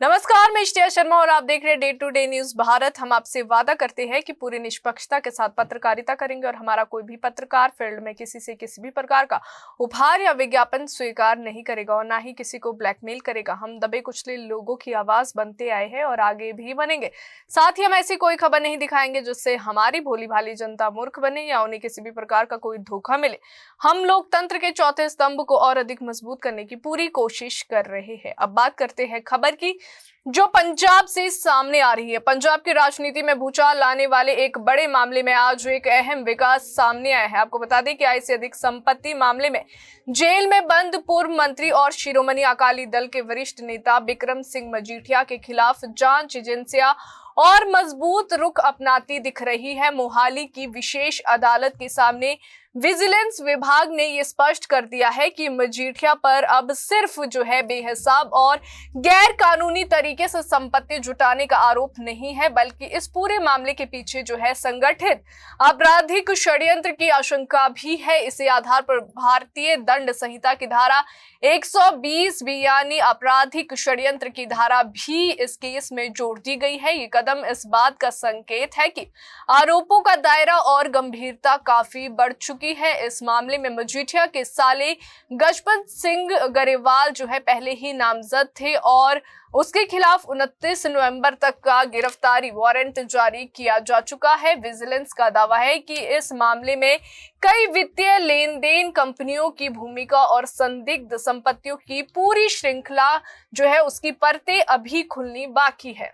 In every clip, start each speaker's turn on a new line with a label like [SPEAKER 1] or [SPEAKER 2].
[SPEAKER 1] नमस्कार, मैं इश्तिया शर्मा और आप देख रहे हैं day to day news Bharat. हम आपसे वादा करते हैं कि पूरी निष्पक्षता के साथ पत्रकारिता करेंगे और हमारा कोई भी पत्रकार फील्ड में किसी से किसी भी प्रकार का उपहार या विज्ञापन स्वीकार नहीं करेगा और ना ही किसी को ब्लैकमेल करेगा। हम दबे कुचले लोगों की आवाज बनते आए हैं और आगे भी बनेंगे। साथ ही हम ऐसी कोई खबर नहीं दिखाएंगे जिससे हमारी भोली भाली जनता मूर्ख बने या उन्हें किसी भी प्रकार का कोई धोखा मिले। हम लोकतंत्र के चौथे स्तंभ को और अधिक मजबूत करने की पूरी कोशिश कर रहे हैं। अब बात करते हैं खबर की जो पंजाब से सामने आ रही है। पंजाब की राजनीति में भूचाल लाने वाले एक बड़े मामले में आज एक अहम विकास सामने आया है। आपको बता दें कि आय से अधिक संपत्ति मामले में जेल में बंद पूर्व मंत्री और शिरोमणि अकाली दल के वरिष्ठ नेता बिक्रम सिंह मजीठिया के खिलाफ जांच एजेंसियां और मजबूत रुख अपनाती दिख रही है। मोहाली की विशेष अदालत के सामने विजिलेंस विभाग ने यह स्पष्ट कर दिया है कि मजीठिया पर अब सिर्फ बेहिसाब और गैर कानूनी तरीके से संपत्ति जुटाने का आरोप नहीं है, बल्कि इस पूरे मामले के पीछे संगठित आपराधिक षड्यंत्र की आशंका भी है। इसी आधार पर भारतीय दंड संहिता की धारा 120 भी यानी आपराधिक षड्यंत्र की धारा भी इस केस में जोड़ दी गई है। ये कदम इस बात का संकेत है कि आरोपों का दायरा और गंभीरता काफी बढ़ चुकी है। इस मामले में मजीठिया के साले गजपत सिंह गरेवाल पहले ही नामजद थे और उसके खिलाफ 29 नवंबर तक का गिरफ्तारी वारंट जारी किया जा चुका है। विजिलेंस का दावा है कि इस मामले में कई वित्तीय लेन देन, कंपनियों की भूमिका और संदिग्ध संपत्तियों की पूरी श्रृंखला उसकी परतें अभी खुलनी बाकी है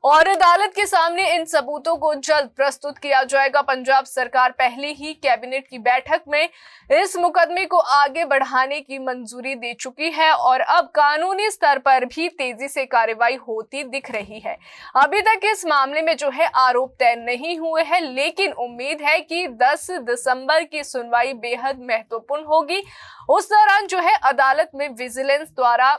[SPEAKER 1] और अदालत के सामने इन सबूतों को जल्द प्रस्तुत किया जाएगा। पंजाब सरकार पहले ही कैबिनेट की बैठक में इस मुकदमे को आगे बढ़ाने की मंजूरी दे चुकी है और अब कानूनी स्तर पर भी तेजी से कार्रवाई होती दिख रही है। अभी तक इस मामले में आरोप तय नहीं हुए हैं, लेकिन उम्मीद है कि 10 दिसंबर की सुनवाई बेहद महत्वपूर्ण होगी। उस दौरान अदालत में विजिलेंस द्वारा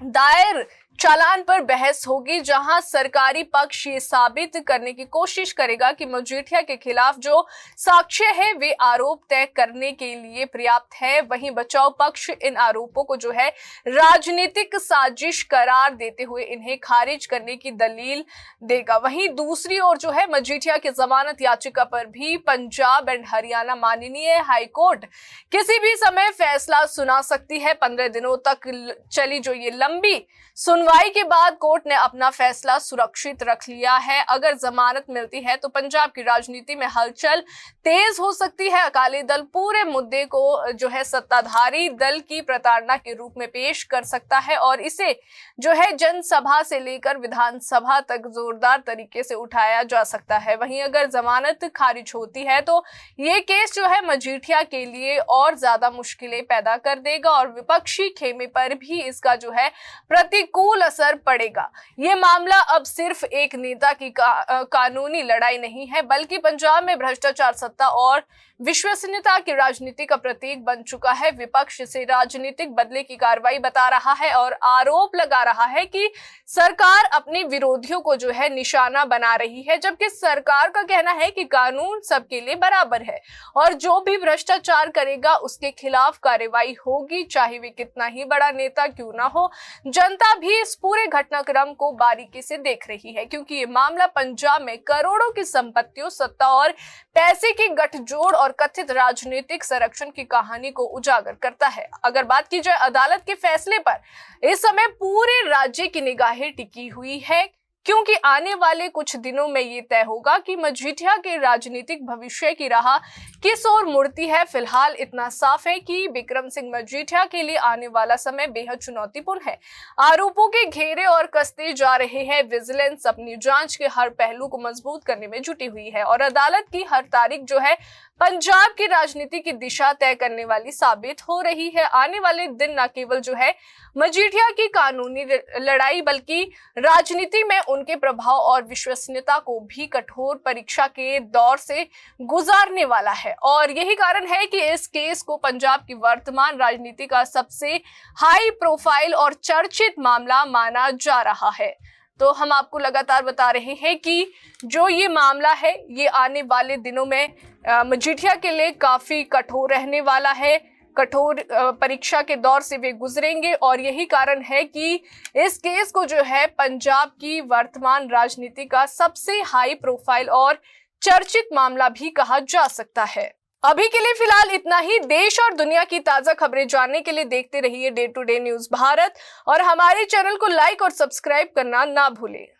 [SPEAKER 1] दायर चालान पर बहस होगी, जहां सरकारी पक्ष ये साबित करने की कोशिश करेगा कि मजीठिया के खिलाफ जो साक्ष्य है वे आरोप तय करने के लिए पर्याप्त है। वहीं बचाव पक्ष इन आरोपों को राजनीतिक साजिश करार देते हुए इन्हें खारिज करने की दलील देगा। वहीं दूसरी ओर मजीठिया की जमानत याचिका पर भी पंजाब एंड हरियाणा माननीय हाईकोर्ट किसी भी समय फैसला सुना सकती है। 15 दिनों तक चली ये लंबी सुनवाई के बाद कोर्ट ने अपना फैसला सुरक्षित रख लिया है। अगर जमानत मिलती है तो पंजाब की राजनीति में हलचल तेज हो सकती है। अकाली दल पूरे मुद्दे को सत्ताधारी दल की प्रताड़ना के रूप में पेश कर सकता है और इसे जनसभा से लेकर विधानसभा तक जोरदार तरीके से उठाया जा सकता है। वहीं अगर जमानत खारिज होती है तो ये केस मजीठिया के लिए और ज्यादा मुश्किलें पैदा कर देगा और विपक्षी खेमे पर भी इसका प्रतिकूल असर पड़ेगा। ये मामला अब सिर्फ एक नेता की कानूनी लड़ाई नहीं है, बल्कि पंजाब में भ्रष्टाचार, सत्ता और विश्वसनीयता की राजनीति का प्रतीक बन चुका है। विपक्ष इसे राजनीतिक बदले की कार्रवाई बता रहा है और आरोप लगा रहा है कि सरकार अपने विरोधियों को निशाना बना रही है, जबकि सरकार का कहना है कि कानून सबके लिए बराबर है और जो भी भ्रष्टाचार करेगा उसके खिलाफ कार्रवाई होगी, चाहे वे कितना ही बड़ा नेता क्यों ना हो। जनता भी इस पूरे घटनाक्रम को बारीकी से देख रही है, क्योंकि ये मामला पंजाब में करोड़ों की संपत्तियों, सत्ता और पैसे की गठजोड़ और कथित राजनीतिक संरक्षण की कहानी को उजागर करता है। अगर बात की जाए अदालत के फैसले पर, इस समय पूरे राज्य की निगाहें टिकी हुई है, क्योंकि आने वाले कुछ दिनों में ये तय होगा कि मजीठिया के राजनीतिक भविष्य की राह किस ओर मुड़ती है। फिलहाल इतना साफ है कि बिक्रम सिंह मजीठिया के लिए आने वाला समय बेहद चुनौतीपूर्ण है। आरोपों के घेरे और कसते जा रहे हैं। विजिलेंस अपनी जांच के हर पहलू को मजबूत करने में जुटी हुई है और अदालत की हर तारीख पंजाब की राजनीति की दिशा तय करने वाली साबित हो रही है। आने वाले दिन न केवल मजीठिया की कानूनी लड़ाई, बल्कि राजनीति में उनके प्रभाव और विश्वसनीयता को भी कठोर परीक्षा के दौर से गुजारने वाला है और यही कारण है कि इस केस को पंजाब की वर्तमान राजनीति का सबसे हाई प्रोफाइल और चर्चित मामला माना जा रहा है। तो हम आपको लगातार बता रहे हैं कि जो ये मामला है ये आने वाले दिनों में मजीठिया के लिए काफी कठोर रहने वाला है। कठोर परीक्षा के दौर से वे गुजरेंगे और यही कारण है कि इस केस को जो है पंजाब की वर्तमान राजनीति का सबसे हाई प्रोफाइल और चर्चित मामला भी कहा जा सकता है। अभी के लिए फिलहाल इतना ही। देश और दुनिया की ताजा खबरें जानने के लिए देखते रहिए day to day news Bharat और हमारे चैनल को लाइक और सब्सक्राइब करना ना भूलें।